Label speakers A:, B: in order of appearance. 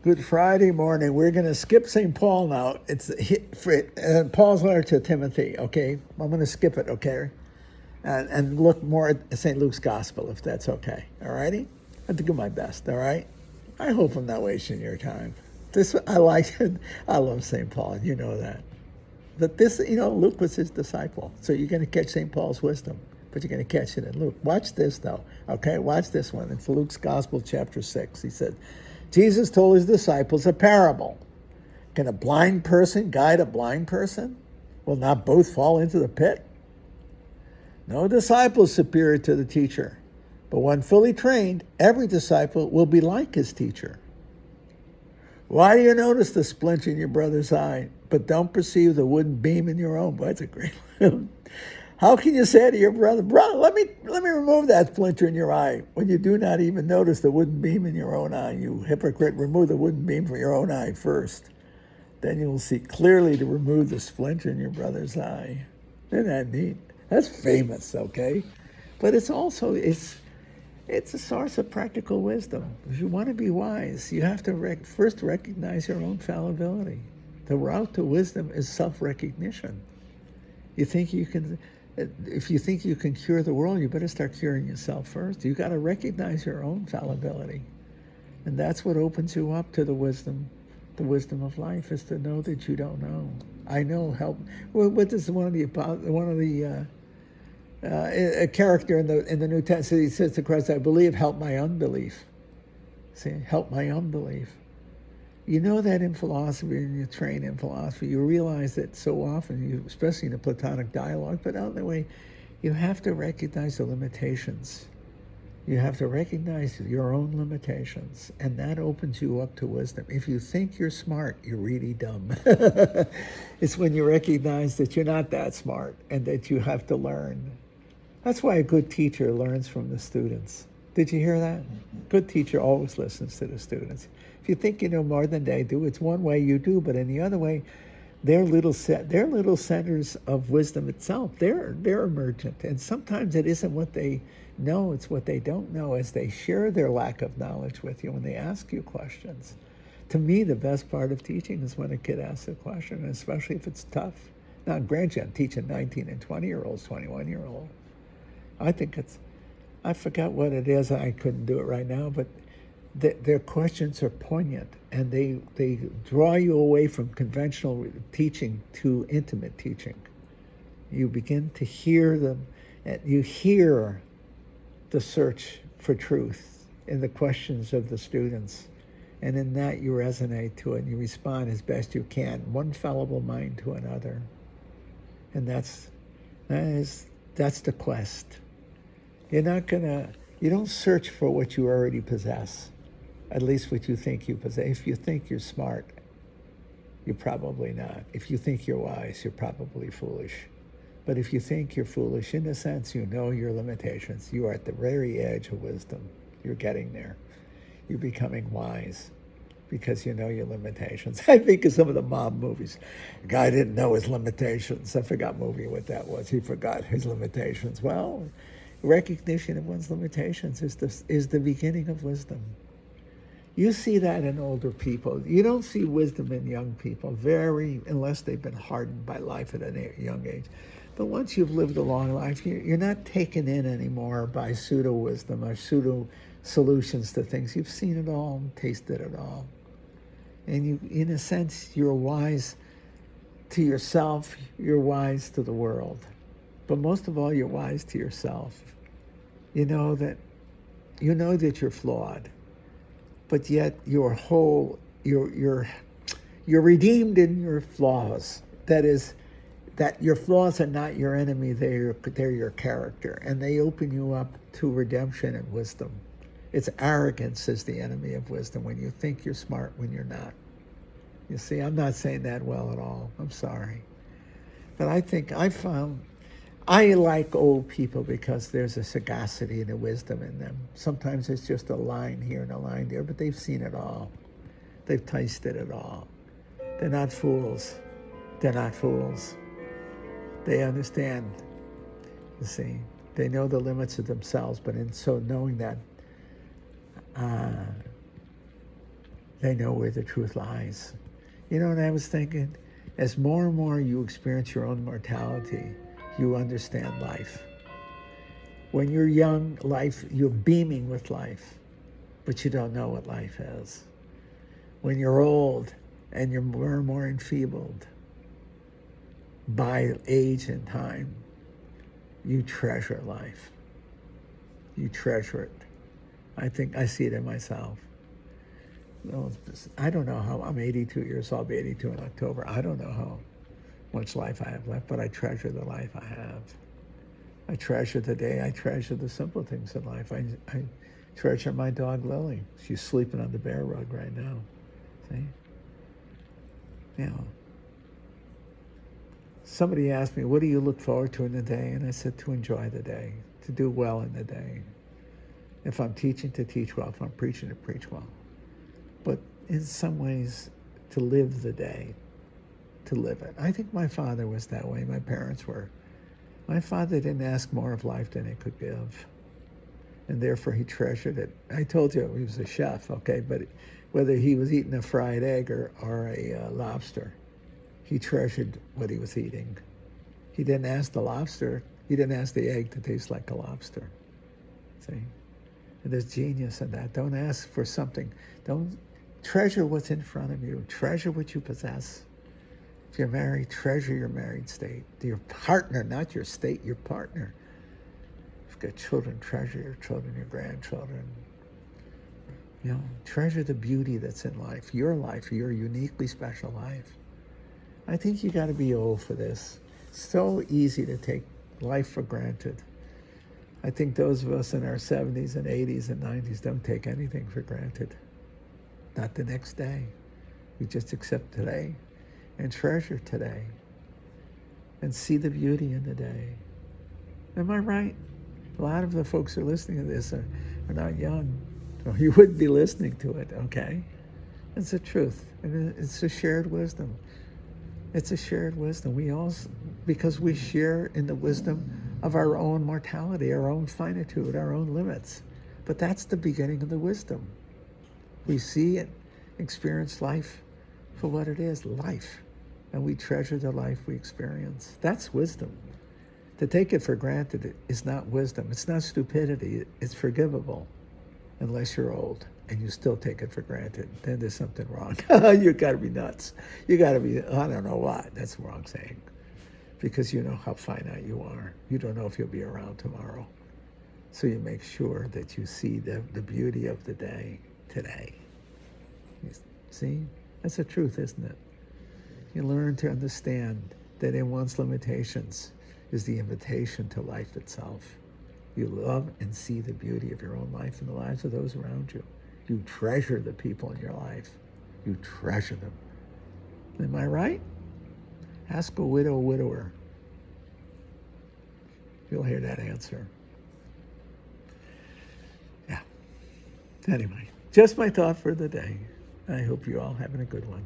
A: Good Friday morning. We're going to skip St. Paul now. It's Paul's letter to Timothy, okay? I'm going to skip it, okay? And look more at St. Luke's Gospel, if that's okay. All righty? I have to do my best, all right? I hope I'm not wasting your time. I like it. I love St. Paul, you know that. But Luke was his disciple. So you're going to catch St. Paul's wisdom, but you're going to catch it in Luke. Watch this, though, okay? Watch this one. It's Luke's Gospel, chapter 6. He said, Jesus told his disciples a parable. Can a blind person guide a blind person? Will not both fall into the pit? No disciple is superior to the teacher, but when fully trained, every disciple will be like his teacher. Why do you notice the splinter in your brother's eye, but don't perceive the wooden beam in your own? Boy, that's a great one. How can you say to your brother, let me remove that splinter in your eye, when you do not even notice the wooden beam in your own eye? You hypocrite, remove the wooden beam from your own eye first. Then you will see clearly to remove the splinter in your brother's eye. Isn't that neat? That's famous, okay? But it's a source of practical wisdom. If you want to be wise, you have to first recognize your own fallibility. The route to wisdom is self-recognition. If you think you can cure the world, you better start curing yourself first. You've got to recognize your own fallibility. And that's what opens you up to the wisdom of life, is to know that you don't know. I know help. Well, what does a character in the New Testament, he says to Christ, I believe, help my unbelief. See, help my unbelief. You know that in philosophy, and you train in philosophy, you realize that so often, especially in a Platonic dialogue, but out of the way, you have to recognize the limitations. You have to recognize your own limitations, and that opens you up to wisdom. If you think you're smart, you're really dumb. It's when you recognize that you're not that smart and that you have to learn. That's why a good teacher learns from the students. Did you hear that? Good teacher always listens to the students. If you think you know more than they do, it's one way you do, but in the other way, they're little centers of wisdom itself. They're emergent, and sometimes it isn't what they know; it's what they don't know as they share their lack of knowledge with you when they ask you questions. To me, the best part of teaching is when a kid asks a question, especially if it's tough. Now, granted, I'm teaching 19 and 20-year-olds, 21-year-olds. I forgot what it is. I couldn't do it right now, but their questions are poignant, and they draw you away from conventional teaching to intimate teaching. You begin to hear them, and you hear the search for truth in the questions of the students, and in that you resonate to it, and you respond as best you can, one fallible mind to another. And that's the quest. You don't search for what you already possess, at least what you think you possess. If you think you're smart, you're probably not. If you think you're wise, you're probably foolish. But if you think you're foolish, in a sense, you know your limitations. You are at the very edge of wisdom. You're getting there. You're becoming wise because you know your limitations. I think of some of the mob movies. The guy didn't know his limitations. I forgot what that was. He forgot his limitations. Well, recognition of one's limitations is the beginning of wisdom. You see that in older people. You don't see wisdom in young people, unless they've been hardened by life at a young age. But once you've lived a long life, you're not taken in anymore by pseudo-wisdom or pseudo-solutions to things. You've seen it all, tasted it all. And you, in a sense, you're wise to yourself, you're wise to the world. But most of all, you're wise to yourself. You know that you're flawed, but yet you're whole. You're redeemed in your flaws. That is, that your flaws are not your enemy; they're your character, and they open you up to redemption and wisdom. It's arrogance is the enemy of wisdom, when you think you're smart when you're not. You see, I'm not saying that well at all. I'm sorry, but I like old people because there's a sagacity and a wisdom in them. Sometimes it's just a line here and a line there, but they've seen it all. They've tasted it all. They're not fools. They're not fools. They understand, you see. They know the limits of themselves, but in so knowing that, They know where the truth lies. You know what I was thinking? As more and more you experience your own mortality, you understand life. When you're young, you're beaming with life, but you don't know what life is. When you're old and you're more and more enfeebled by age and time, you treasure life. You treasure it. I think I see it in myself. I don't know how, I'm 82 years old, I'll be 82 in October. I don't know how much life I have left, but I treasure the life I have. I treasure the day. I treasure the simple things in life. I treasure my dog, Lily. She's sleeping on the bear rug right now. See? You know. Somebody asked me, what do you look forward to in the day? And I said, to enjoy the day, to do well in the day. If I'm teaching, to teach well. If I'm preaching, to preach well. But in some ways, to live the day, to live it. I think my father was that way. My parents were. My father didn't ask more of life than he could give. And therefore, he treasured it. I told you he was a chef, okay? But whether he was eating a fried egg or a lobster, he treasured what he was eating. He didn't ask the lobster. He didn't ask the egg to taste like a lobster. See? And there's genius in that. Don't ask for something. Don't treasure what's in front of you. Treasure what you possess. If you're married, treasure your married state. Your partner, not your state, your partner. If you've got children, treasure your children, your grandchildren. You know, treasure the beauty that's in life, your uniquely special life. I think you got to be old for this. It's so easy to take life for granted. I think those of us in our 70s and 80s and 90s don't take anything for granted. Not the next day. We just accept today and treasure today and see the beauty in the day. Am I right? A lot of the folks who are listening to this are not young. Or you wouldn't be listening to it, okay? It's the truth. And it's a shared wisdom. It's a shared wisdom. We all, because we share in the wisdom of our own mortality, our own finitude, our own limits. But that's the beginning of the wisdom. We see it, experience life for what it is, life. And we treasure the life we experience. That's wisdom. To take it for granted is not wisdom. It's not stupidity. It's forgivable. Unless you're old and you still take it for granted, then there's something wrong. You got to be nuts. You got to be, I don't know what. That's the wrong saying. Because you know how finite you are. You don't know if you'll be around tomorrow. So you make sure that you see the beauty of the day today. You see? That's the truth, isn't it? You learn to understand that in one's limitations is the invitation to life itself. You love and see the beauty of your own life and the lives of those around you. You treasure the people in your life. You treasure them. Am I right? Ask a widow, widower. You'll hear that answer. Yeah. Anyway, just my thought for the day. I hope you all having a good one.